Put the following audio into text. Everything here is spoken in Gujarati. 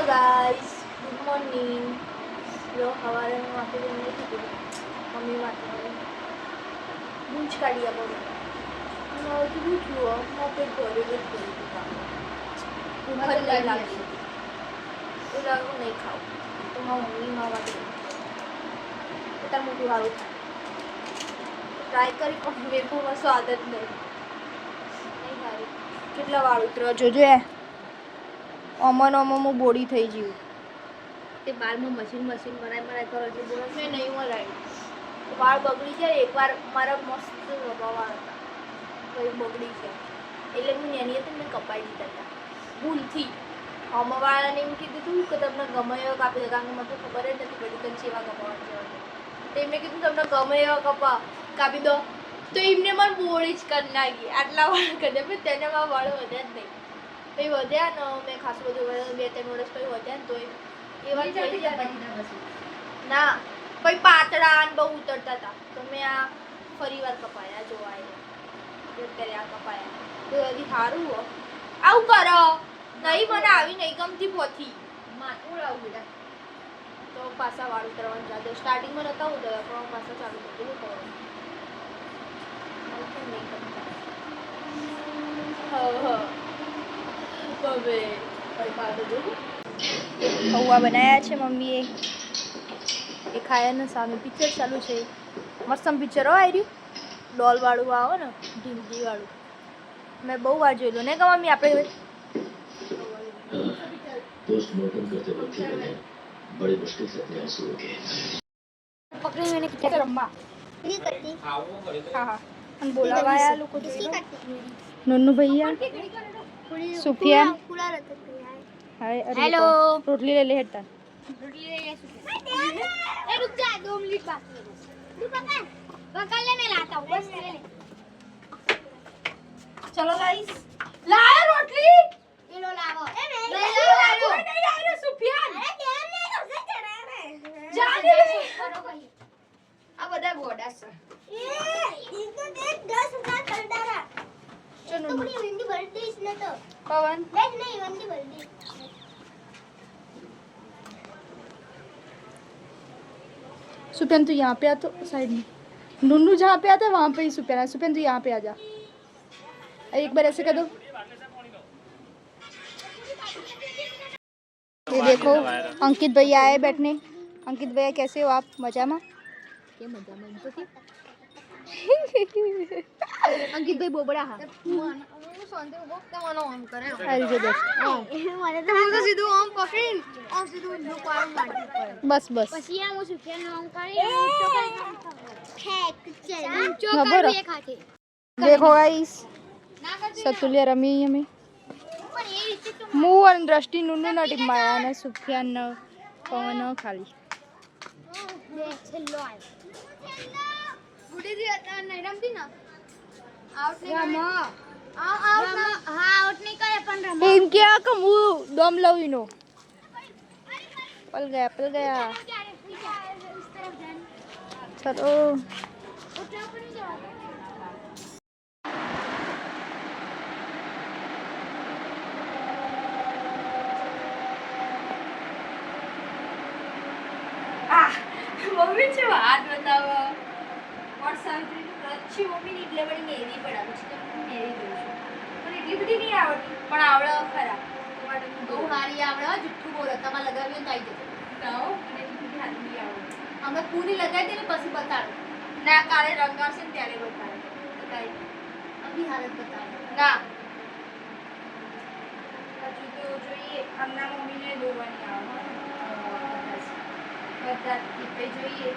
Guys, good morning. લો હવારે હું આપી દઉં નહીં કીધું મમ્મી માટે બૂંચ કાઢી આપો મને કીધું જુઓ પેટ ભરે જ ભરી ભૂખ જ નહીં લાગી તો લાગુ નહીં ખાવું તો મારા મમ્મી માટે તો તાર મોટું સારું થાય ટ્રાય કરી પણ વેફરમાં સ્વાદ જ નહીં સારું કેટલા વાળ ઉતરવા જોજો અમન બોડી થઈ ગયું તે બાળમાં મશીન મરાય કરો એટલે બોલો મેં નહીં મરાયું વાળ બગડી જાય એકવાર મારા મસ્ત વાળ હતા પછી બગડી છે એટલે હું એની હતી મેં કપાઈ દીધા હતા ભૂલથી અમવાળાને એમ કીધું હતું કે તમને ગમે એવા કાપી દે કારણ કે મને ખબર જ નથી પડી કે સેવા કપાવા જવાનું તો એમને કીધું તમને ગમે એવા કાપી દો તો એમને મને બોળી જ કરી નાખી આટલા વાળ કરી દે તેને મારા વાળ વધ્યા જ નહીં પછી વધ્યા ને મેં ખાસું બધું 2-3 વર્ષ પછી વધ્યા ને તો એવા થઈ ગયા ના પછી પાતળા ને બહુ ઉતરતા હતા તો મેં આ ફરી વાર કપાયા જોવા અત્યારે આ કપાયા તો હજી સારું હો આવું કરો નહીં મને આવી નહીં ગમતી પોથી માથું આવું બેટા તો પાછા વાળ ઉતરવાનું ચાલુ સ્ટાર્ટિંગમાં નતા ઉતરતા પણ પાછા ચાલુ થઈ ગયું કરવાનું નહીં ગમતા હવે પૌવા બનાવ્યા છે મમ્મીએ એ ખાયા ને સામે પિક્ચર ચાલુ છે મસ્ત પિક્ચર હો આવ્યું ડોલ વાળું આવો ને ઢીંગી વાળું મેં બહુ વાર જોયેલું ને કે મમ્મી આપણે पोस्टमार्टम करते वक्त मैंने बड़ी मुश्किल से अपने आंसू रोके પકડી મેને કિચન રમવા હા અને બોલાવાયા લોકો નન્નુ ભૈયા સુફિયાન હાય હેલો રોટલી ले ले हटता रोटली ले ले सुफियान ए रुक जा 2 मिनट बाकी है तू पकड़ ले मैं लाता हूं बस ले ले चलो गाइस लाया रोटली ये लो लाओ ए नहीं लाओ नहीं आ रहा सुफियान अरे क्या नहीं तो से चढ़ा है जाने करो भाई આ બધા ગોડા છે એ તો દેખ 10 ઉના कर डाला चलो तो बड़ी हिंदी बोलती इसने तो पवन देख नहीं हिंदी बोलती सुपन तू यहाँ पे आ तो साइड में नुन्नू जहाँ पे आता है वहाँ पे ही सुपन है सुपन तू यहाँ पे आ जा एक बार ऐसे कर दो ये देखो अंकित भैया आए बैठने अंकित भैया कैसे हो आप मजा में क्या मजा में तो अंकित भाई बोबड़ा हा शांति को बोलते मानो ऑन करे अरे जो देख माने तो वो सीधो ऑन पकड़ और सीधो लो पार मार बस बस પછી આ હું સુફિયાન ઓન કરી ઊંચો કરી ઠેક ચલ ઊંચો કરી એક હાથે देखो गाइस सतुलिया रमी हमें मुंह और दृष्टि नुन्नू ना टीमाया ने सुफियान ने पवन खाली छेल्लो आयो गुडी जी नहीं रमती ना आउट नहीं रमा आउट हां आउट नहीं करे पण रमा एम क्या कम दम लवीनो पल गया चलो मम्मी से बात बताओ और सावित्री तो अच्छी मम्मी ने इतने बड़ी मेरी पड़ा मुझे तो मेरी दोष पर इतनी बड़ी नहीं आवड़ती पण आवड़े खरा तुम्हारे तो हारी आवड़े जुठू बोल तमा लगावी तो आई जतो बताओ અને इतनी हाथ नहीं आवड़े અમે પૂરી લગાઈ દેને પછી બતાડો ના કાલે રંગાશે ને ત્યારે બતાડો બતાઈ અભી હાલત બતાડો ના હજુ તો જોઈએ આમના મમ્મીને દોરવાની આવે બધા ટીપે જોઈએ